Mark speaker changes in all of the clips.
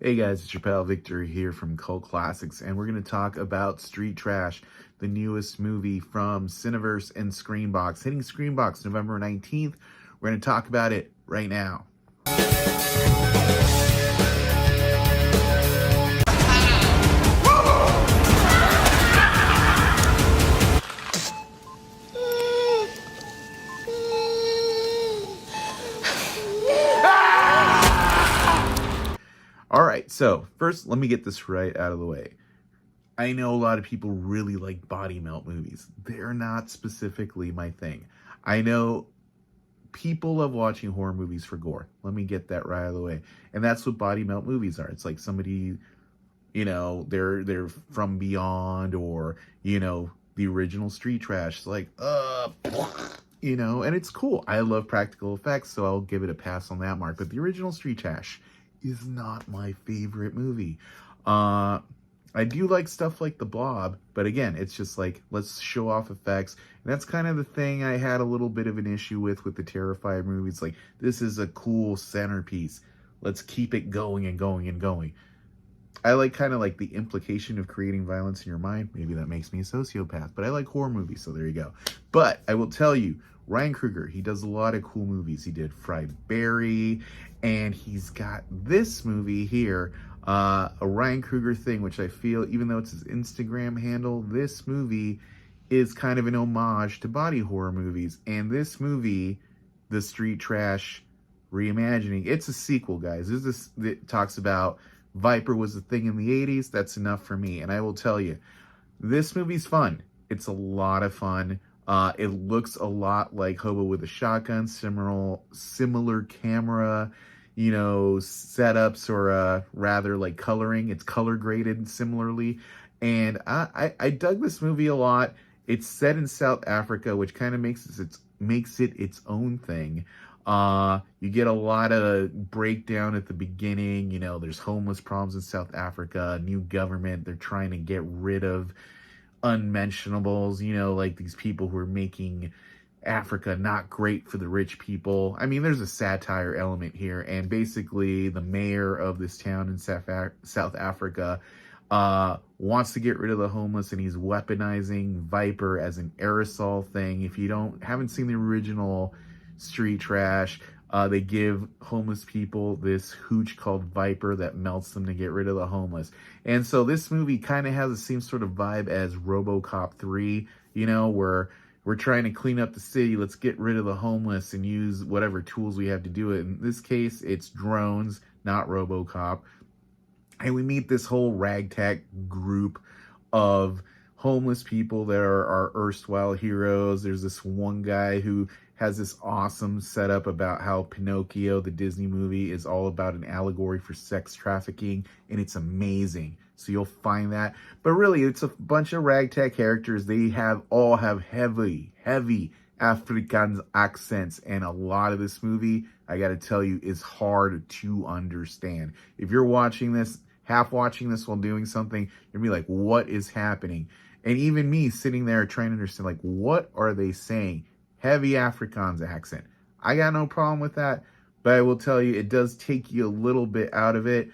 Speaker 1: Hey guys, it's your pal Victor here from Cult Classics, and we're going to talk about Street Trash, the newest movie from Cineverse and Screambox. Hitting Screambox November 19th. We're going to talk about it right now. Alright, so first let me get this right out of the way. I know a lot of people really like body melt movies. They're not specifically my thing. I know people love watching horror movies for gore. Let me get that right out of the way. And that's what body melt movies are. It's like somebody, they're from beyond, or, the original Street Trash. It's like, and it's cool. I love practical effects, so I'll give it a pass on that mark. But the original Street Trash is not my favorite movie. I do like stuff like The Blob, but again, it's just like, let's show off effects. And that's kind of the thing I had a little bit of an issue with the Terrifier movie. It's like, this is a cool centerpiece. Let's keep it going and going and going. I like kind of like the implication of creating violence in your mind. Maybe that makes me a sociopath, but I like horror movies, so there you go. But I will tell you, Ryan Krueger, he does a lot of cool movies. He did Fried Berry, and he's got this movie here, a Ryan Krueger thing, which I feel, even though it's his Instagram handle, this movie is kind of an homage to body horror movies. And this movie, the Street Trash Reimagining, it's a sequel, guys. It talks about Viper was a thing in the 80s. That's enough for me. And I will tell you, this movie's fun. It's a lot of fun. It looks a lot like Hobo with a Shotgun, similar camera, setups, or rather like coloring. It's color graded similarly. And I dug this movie a lot. It's set in South Africa, which kind of makes it its own thing. You get a lot of breakdown at the beginning. There's homeless problems in South Africa, new government. They're trying to get rid of unmentionables, like these people who are making Africa not great for the rich people. I mean, there's a satire element here, and basically the mayor of this town in South Africa wants to get rid of the homeless, and he's weaponizing Viper as an aerosol thing. If you haven't seen the original Street Trash, they give homeless people this hooch called Viper that melts them to get rid of the homeless. And so this movie kind of has the same sort of vibe as RoboCop 3, where we're trying to clean up the city. Let's get rid of the homeless and use whatever tools we have to do it. In this case, it's drones, not RoboCop. And we meet this whole ragtag group of homeless people that are our erstwhile heroes. There's this one guy who has this awesome setup about how Pinocchio, the Disney movie, is all about an allegory for sex trafficking, and it's amazing. So you'll find that. But really, it's a bunch of ragtag characters. They all have heavy Afrikaans accents, and a lot of this movie, I gotta tell you, is hard to understand. If you're watching this, half watching this while doing something, you're gonna be like, what is happening? And even me sitting there trying to understand, like, what are they saying? Heavy Afrikaans accent. I got no problem with that, but I will tell you, it does take you a little bit out of it.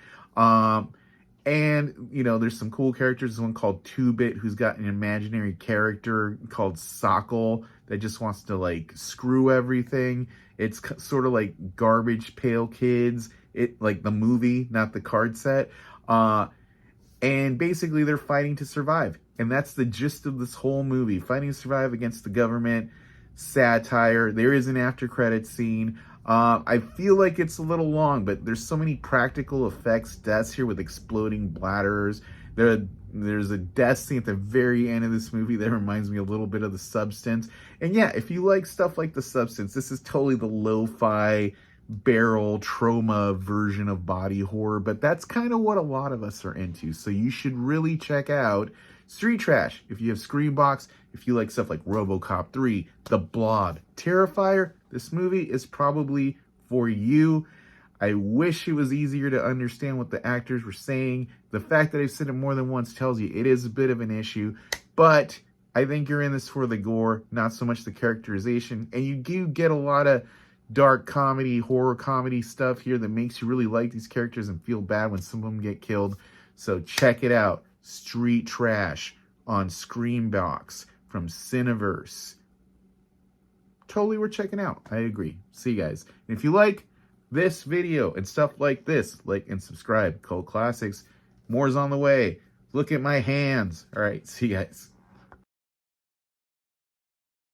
Speaker 1: And, there's some cool characters. There's one called 2-Bit who's got an imaginary character called Sokol that just wants to, like, screw everything. It's sort of like Garbage Pail Kids, like the movie, not the card set. And basically they're fighting to survive. And that's the gist of this whole movie. Fighting to survive against the government. Satire. There is an after credit scene. I feel like it's a little long, but there's so many practical effects deaths here with exploding bladders. There's a death scene at the very end of this movie that reminds me a little bit of The Substance. And yeah, if you like stuff like The Substance, this is totally the lo-fi barrel trauma version of body horror, but that's kind of what a lot of us are into. So you should really check out Street Trash if you have Screambox. If you like stuff like RoboCop 3, The Blob, Terrifier, this movie is probably for you. I wish it was easier to understand what the actors were saying. The fact that I've said it more than once tells you it is a bit of an issue, but I think you're in this for the gore, not so much the characterization. And you do get a lot of dark comedy, horror comedy stuff here that makes you really like these characters and feel bad when some of them get killed. So check it out. Street Trash on Screambox from Cineverse. Totally worth checking out. I agree. See you guys. And if you like this video and stuff like this, like and subscribe. Cult Classics. More's on the way. Look at my hands. All right. See you guys.